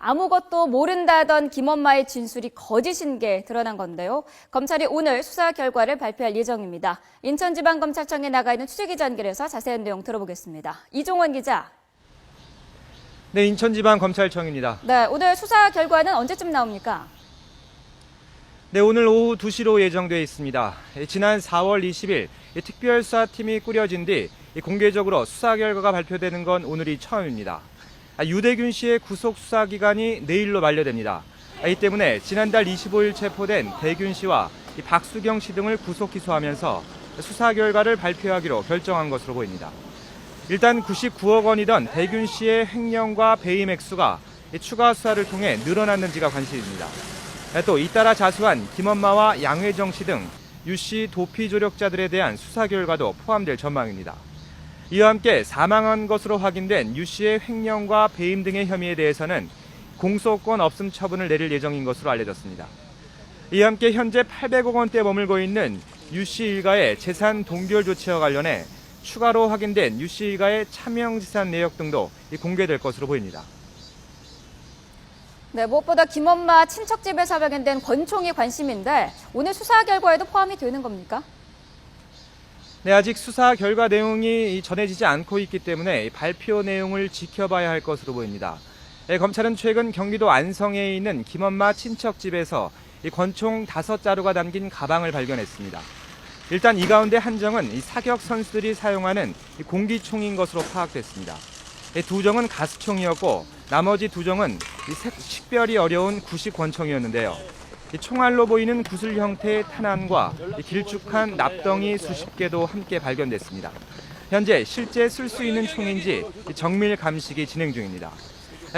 아무것도 모른다던 김엄마의 진술이 거짓인 게 드러난 건데요. 검찰이 오늘 수사 결과를 발표할 예정입니다. 인천지방검찰청에 나가 있는 취재기자 연결해서 자세한 내용 들어보겠습니다. 이종원 기자. 네, 인천지방검찰청입니다. 네, 오늘 수사 결과는 언제쯤 나옵니까? 네, 오늘 오후 2시로 예정돼 있습니다. 지난 4월 20일 특별수사팀이 꾸려진 뒤 공개적으로 수사 결과가 발표되는 건 오늘이 처음입니다. 유대균 씨의 구속 수사 기간이 내일로 만료됩니다. 이 때문에 지난달 25일 체포된 대균 씨와 박수경 씨 등을 구속 기소하면서 수사 결과를 발표하기로 결정한 것으로 보입니다. 일단 99억 원이던 대균 씨의 횡령과 배임 액수가 추가 수사를 통해 늘어났는지가 관심입니다. 또 잇따라 자수한 김엄마와 양회정 씨 등 유 씨 도피 조력자들에 대한 수사 결과도 포함될 전망입니다. 이와 함께 사망한 것으로 확인된 유 씨의 횡령과 배임 등의 혐의에 대해서는 공소권 없음 처분을 내릴 예정인 것으로 알려졌습니다. 이와 함께 현재 800억 원대 머물고 있는 유 씨 일가의 재산 동결 조치와 관련해 추가로 확인된 유 씨 일가의 차명지산 내역 등도 공개될 것으로 보입니다. 네, 무엇보다 김엄마 친척집에서 발견된 권총이 관심인데 오늘 수사 결과에도 포함이 되는 겁니까? 네, 아직 수사 결과 내용이 전해지지 않고 있기 때문에 발표 내용을 지켜봐야 할 것으로 보입니다. 네, 검찰은 최근 경기도 안성에 있는 김엄마 친척집에서 권총 5자루가 담긴 가방을 발견했습니다. 일단 이 가운데 한 정은 사격 선수들이 사용하는 공기총인 것으로 파악됐습니다. 2정은 가스총이었고 나머지 2정은 식별이 어려운 구식 권총이었는데요. 총알로 보이는 구슬 형태의 탄환과 길쭉한 납덩이 수십 개도 함께 발견됐습니다. 현재 실제 쓸 수 있는 총인지 정밀 감식이 진행 중입니다.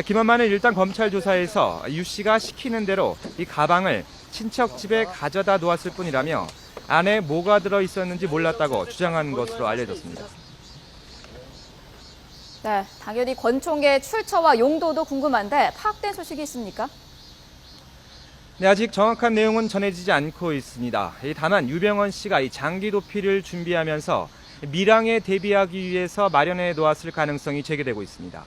김엄마는 일단 검찰 조사에서 유 씨가 시키는 대로 이 가방을 친척 집에 가져다 놓았을 뿐이라며 안에 뭐가 들어 있었는지 몰랐다고 주장한 것으로 알려졌습니다. 네, 당연히 권총의 출처와 용도도 궁금한데 파악된 소식이 있습니까? 네, 아직 정확한 내용은 전해지지 않고 있습니다. 다만 유병헌 씨가 이 장기 도피를 준비하면서 밀항에 대비하기 위해서 마련해 놓았을 가능성이 제기되고 있습니다.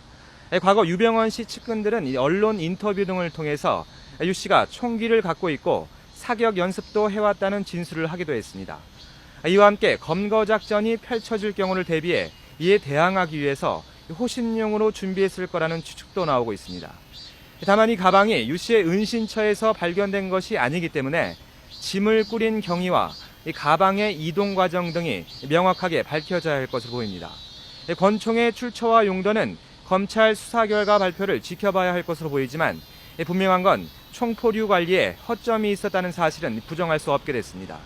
과거 유병헌 씨 측근들은 언론 인터뷰 등을 통해서 유 씨가 총기를 갖고 있고 사격 연습도 해왔다는 진술을 하기도 했습니다. 이와 함께 검거 작전이 펼쳐질 경우를 대비해 이에 대항하기 위해서 호신용으로 준비했을 거라는 추측도 나오고 있습니다. 다만 이 가방이 유 씨의 은신처에서 발견된 것이 아니기 때문에 짐을 꾸린 경위와 이 가방의 이동 과정 등이 명확하게 밝혀져야 할 것으로 보입니다. 권총의 출처와 용도는 검찰 수사 결과 발표를 지켜봐야 할 것으로 보이지만 분명한 건 총포류 관리에 허점이 있었다는 사실은 부정할 수 없게 됐습니다.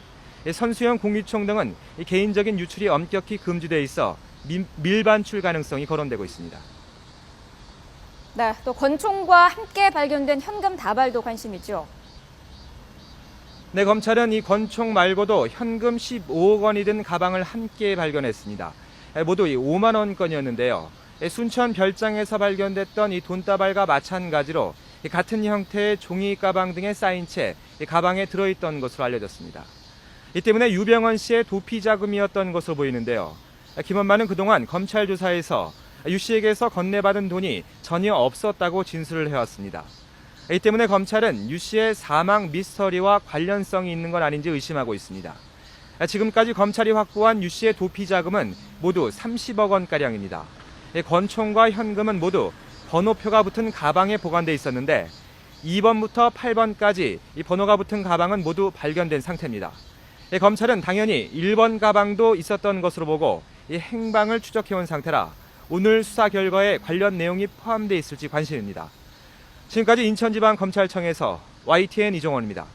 선수용 공기총 등은 개인적인 유출이 엄격히 금지돼 있어 밀반출 가능성이 거론되고 있습니다. 네, 또 권총과 함께 발견된 현금 다발도 관심이죠. 네, 검찰은 이 권총 말고도 현금 15억 원이 든 가방을 함께 발견했습니다. 모두 5만 원권이었는데요. 순천 별장에서 발견됐던 이 돈다발과 마찬가지로 같은 형태의 종이 가방 등에 쌓인 채 가방에 들어있던 것으로 알려졌습니다. 이 때문에 유병헌 씨의 도피 자금이었던 것으로 보이는데요. 김엄마는 그동안 검찰 조사에서 유 씨에게서 건네받은 돈이 전혀 없었다고 진술을 해왔습니다. 이 때문에 검찰은 유 씨의 사망 미스터리와 관련성이 있는 건 아닌지 의심하고 있습니다. 지금까지 검찰이 확보한 유 씨의 도피 자금은 모두 30억 원가량입니다. 권총과 현금은 모두 번호표가 붙은 가방에 보관돼 있었는데 2번부터 8번까지 이 번호가 붙은 가방은 모두 발견된 상태입니다. 검찰은 당연히 1번 가방도 있었던 것으로 보고 이 행방을 추적해온 상태라 오늘 수사 결과에 관련 내용이 포함되어 있을지 관심입니다. 지금까지 인천지방검찰청에서 YTN 이종원입니다.